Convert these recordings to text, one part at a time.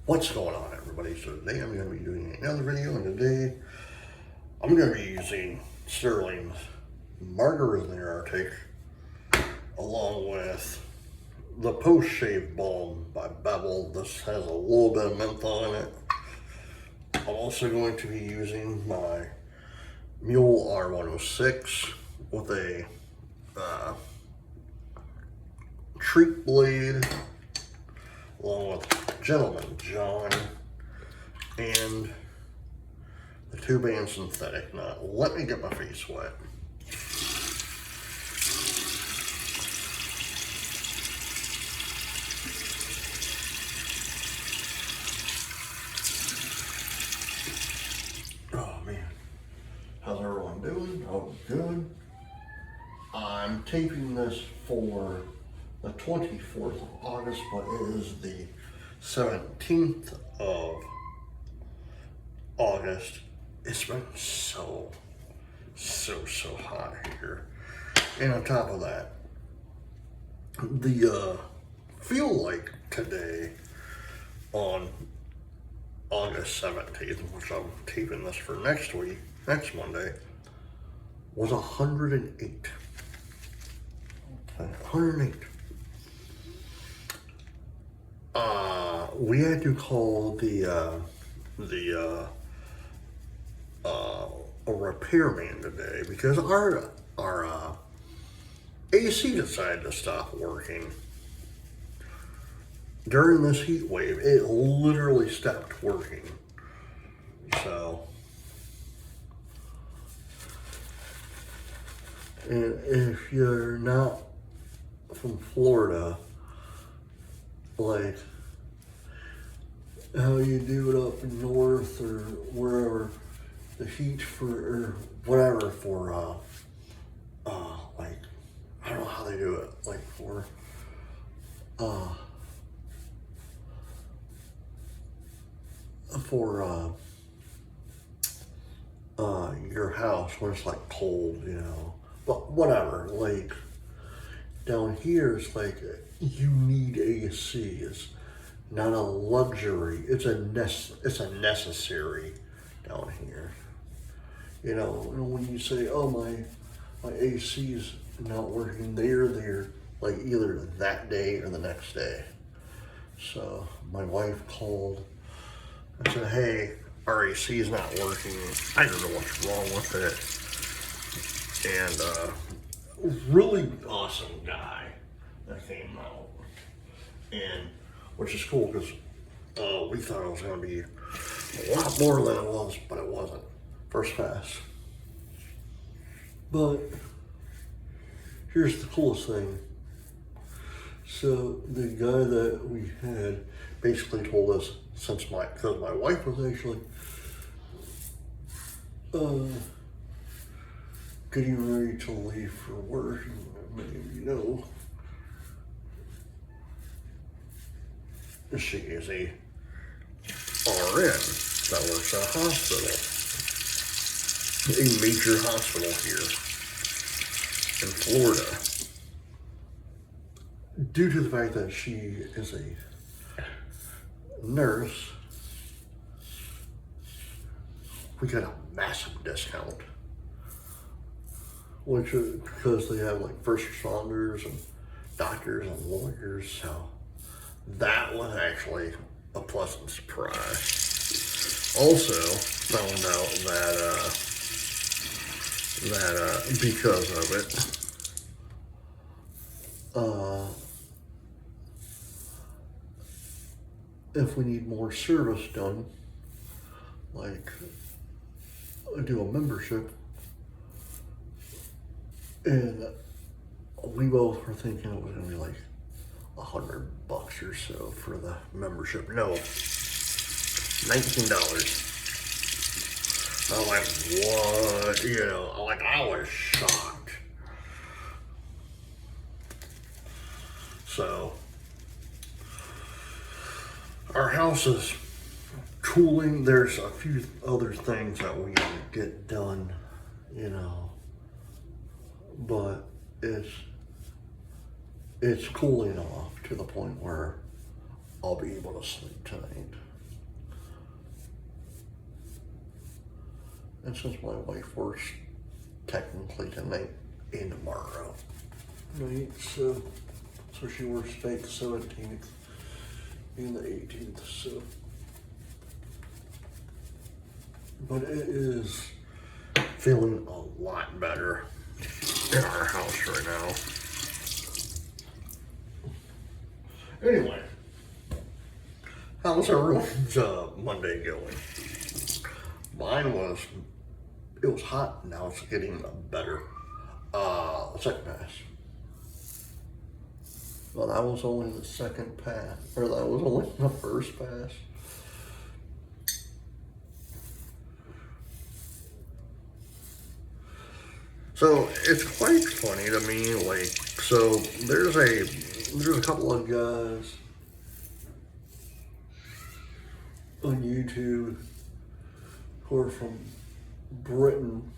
What's going on, everybody? So today I'm going to be doing another video, and today I'm going to be using Stirling's Margarita Arctic along with the Post Shave Balm by Bevel. This has a little bit of menthol in it. I'm also going to be using my Mule R106 with a treat blade, along with Gentleman John and the 2-band synthetic nut. Let me get my face wet. Oh man, how's everyone doing? Oh, good. I'm taping this for the 24th of August, but it is the 17th of August. It's been so hot here. And on top of that, the feel like today on August 17th, which I'm taping this for next Monday, was 108. Okay, 108. We had to call a repairman today because our AC decided to stop working during this heat wave. It literally stopped working. So, and if you're not from Florida, like how you do it up north or wherever, the heat or whatever for like, I don't know how they do it, like for your house when it's like cold, but whatever, like down here it's like you need AC. It's not a luxury, it's a necessary down here. When you say, oh, my AC's not working, they're there like either that day or the next day. So my wife called and said, hey, our AC is not working. I don't know what's wrong with it. And really awesome guy that came out. And which is cool because we thought it was going to be a lot more than it was, but it wasn't. First pass. But here's the coolest thing. So the guy that we had basically told us, because my wife was actually getting ready to leave for work, and many of you know, she is a RN that works at a hospital, a major hospital here in Florida. Due to the fact that she is a nurse, we got a massive discount, which is because they have like first responders and doctors and lawyers, so that was actually a pleasant surprise. Also found out that because of it, if we need more service done, like do a membership, and we both were thinking it was gonna be like $100 or so for the membership. No, $19. I'm like, what? I was shocked. So, our house is cooling. There's a few other things that we gotta get done, but it's cooling off to the point where I'll be able to sleep tonight. And since my wife works technically tonight and tomorrow night, so she works tonight the 17th and the 18th, so. But it is feeling a lot better in our house right now. Anyway, how's everyone's Monday going? Mine was, it was hot, now it's getting better. Second pass. Well, that was only the second pass, or that was only the first pass. So it's quite funny to me, like, so there's a couple of guys on YouTube who are from Britain,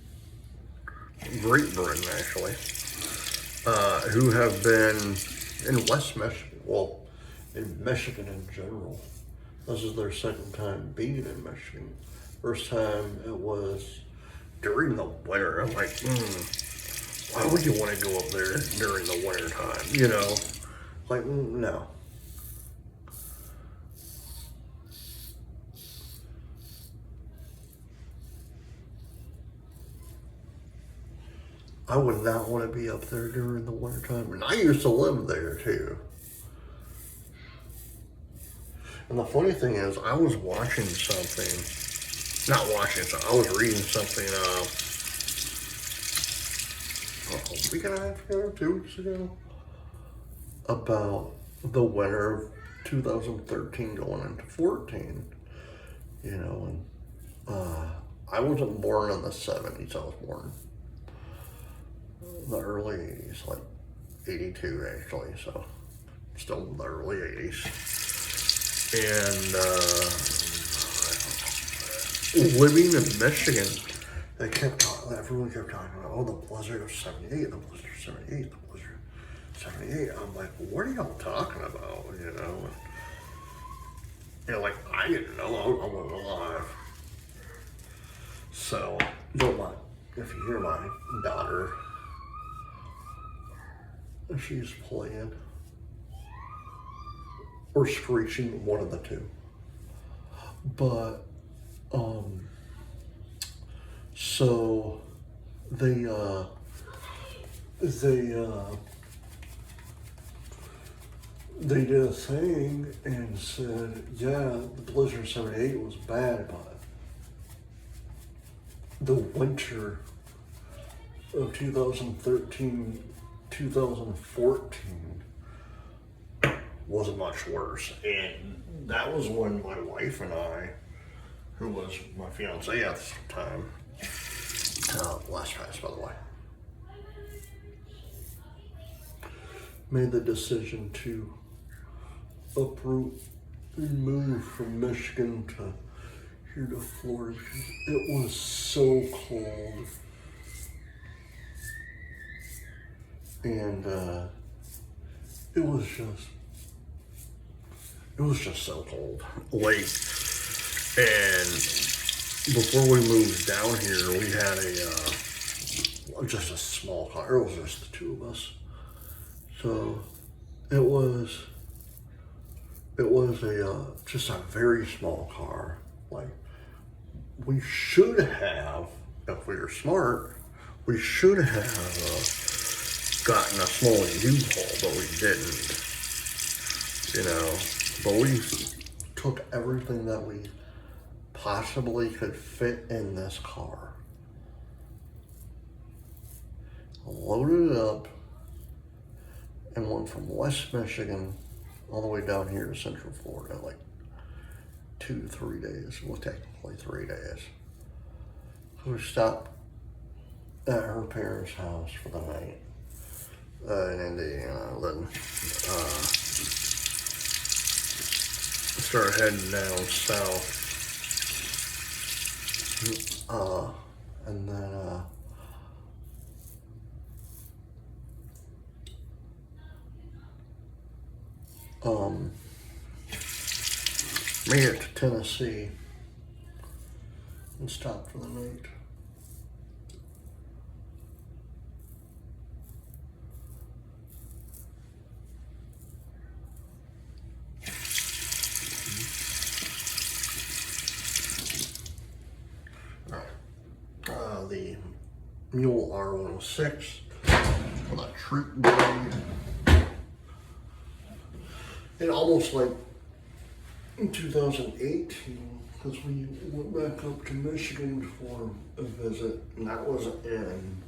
Great Britain actually, who have been in West Michigan, well, in Michigan in general. This is their second time being in Michigan. First time it was during the winter. I'm like, why would you want to go up there during the winter time? You know, like, no. I would not want to be up there during the winter time. And I used to live there too. And the funny thing is, I was watching something, not watching something, I was reading something a week and a half ago, 2 weeks ago, about the winter of 2013 going into 14, you know, and I wasn't born in the 70s, I was born in the early 80s, like 82 actually, so still in the early 80s. And living in Michigan, they kept talking, everyone kept talking about, oh, the blizzard of 78, the blizzard of 78, the blizzard of 78. I'm like, what are y'all talking about, you know? And, you know, like, I didn't know, I wasn't alive. So, don't mind if you hear my daughter, she's playing or screeching, one of the two. But, so they did a thing and said, yeah, the blizzard 78 was bad, but the winter of 2013, 2014 was much worse. And that was when my wife and I, who was my fiance at the time, last pass by the way, made the decision to uproot and move from Michigan to here to Florida because it was so cold. And it was just so cold. Like, and before we moved down here, we had just a small car. It was just the two of us. So it was just a very small car. Like, we should have, if we were smart, we should have gotten a small U-Haul, but we didn't. You know, but we took everything that we possibly could fit in this car, loaded it up, and went from West Michigan all the way down here to Central Florida, like 2-3 days. Well, technically 3 days. So we stopped at her parents' house for the night in Indiana, then started heading down south, and then made it to Tennessee and stopped for the night. Mule R106 with a treat blade. And almost like in 2018, because we went back up to Michigan for a visit, and that was in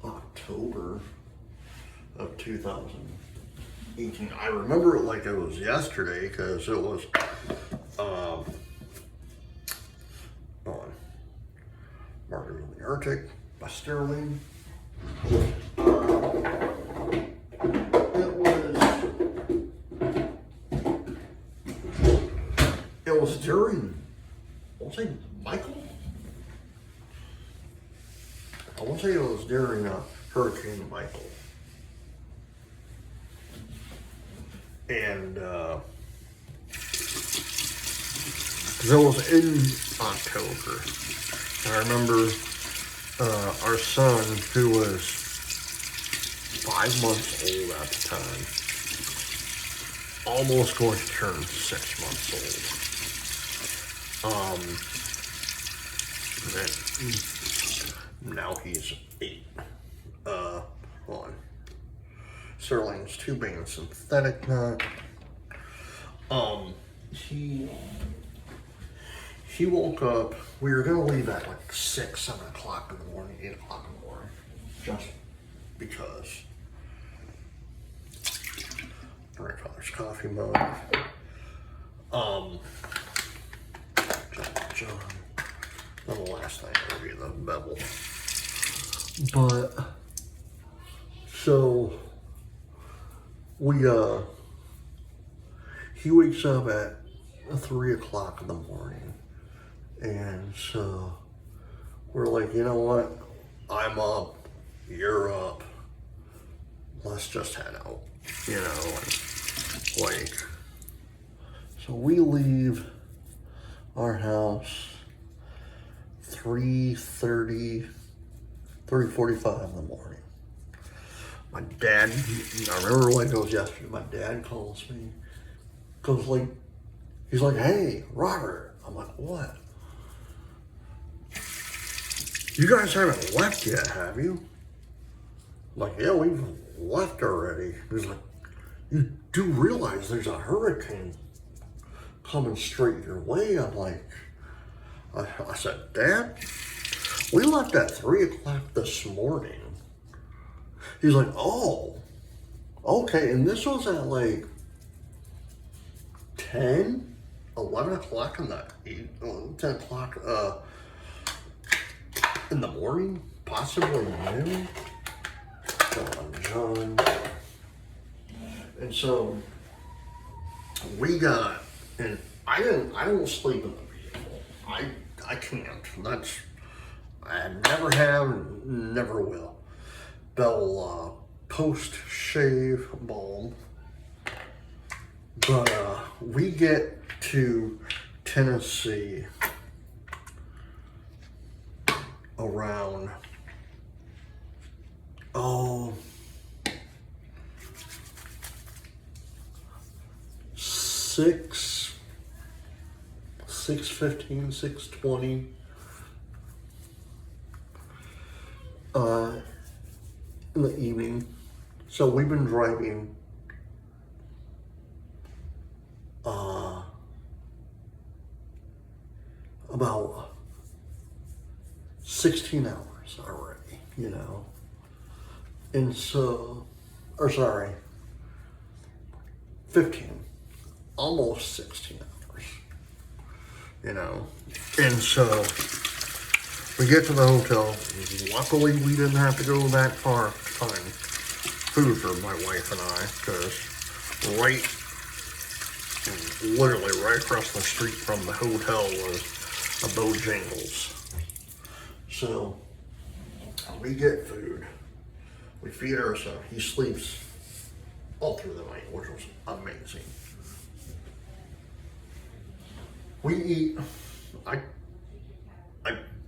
October of 2018. I remember it like it was yesterday because it was on Margarita in the Arctic by Stirling. It was during, I want to say Michael? I want to say it was during Hurricane Michael. And it was in October. I remember our son, who was 5 months old at the time, almost going to turn 6 months old. And now he's 8. On Stirling's tubing synthetic nut. He woke up. We were gonna leave at like 6, 7 o'clock in the morning, 8 o'clock in the morning, just because. Grandfather's coffee mug. John. Then the last thing will be the bevel. But so he wakes up at 3 o'clock in the morning, and so we're like, you know what? I'm up, you're up. Let's just head out, you know, and like. So we leave our house 3:45 in the morning. My dad, I remember like it was yesterday, my dad calls me, he's like, hey, Robert. I'm like, what? You guys haven't left yet, have you? I'm like, yeah, we've left already. He's like, you do realize there's a hurricane coming straight your way? I'm like, I said, Dad, we left at 3 o'clock this morning. He's like, oh, okay. And this was at like 10, 11 o'clock in the 10 o'clock in the morning, possibly noon. John. And so we got, and I don't sleep in the vehicle. I can't. I never have, never will. They'll post-shave balm. But we get to Tennessee around, 6:15, 6:20. In the evening. So we've been driving about 16 hours already, you know. And so, 15, almost 16 hours, you know. And so we get to the hotel. Luckily, we didn't have to go that far to find food for my wife and I, because literally right across the street from the hotel was a Bojangles. So we get food. We feed our son. He sleeps all through the night, which was amazing. We eat. I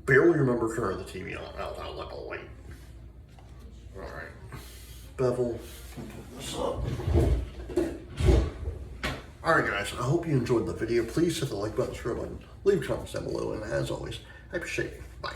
barely remember turning the TV on. I was out like a light. All right, bevel. Put this up. All right, guys. I hope you enjoyed the video. Please hit the like button, subscribe button, leave comments down below, and as always, I appreciate you. Bye.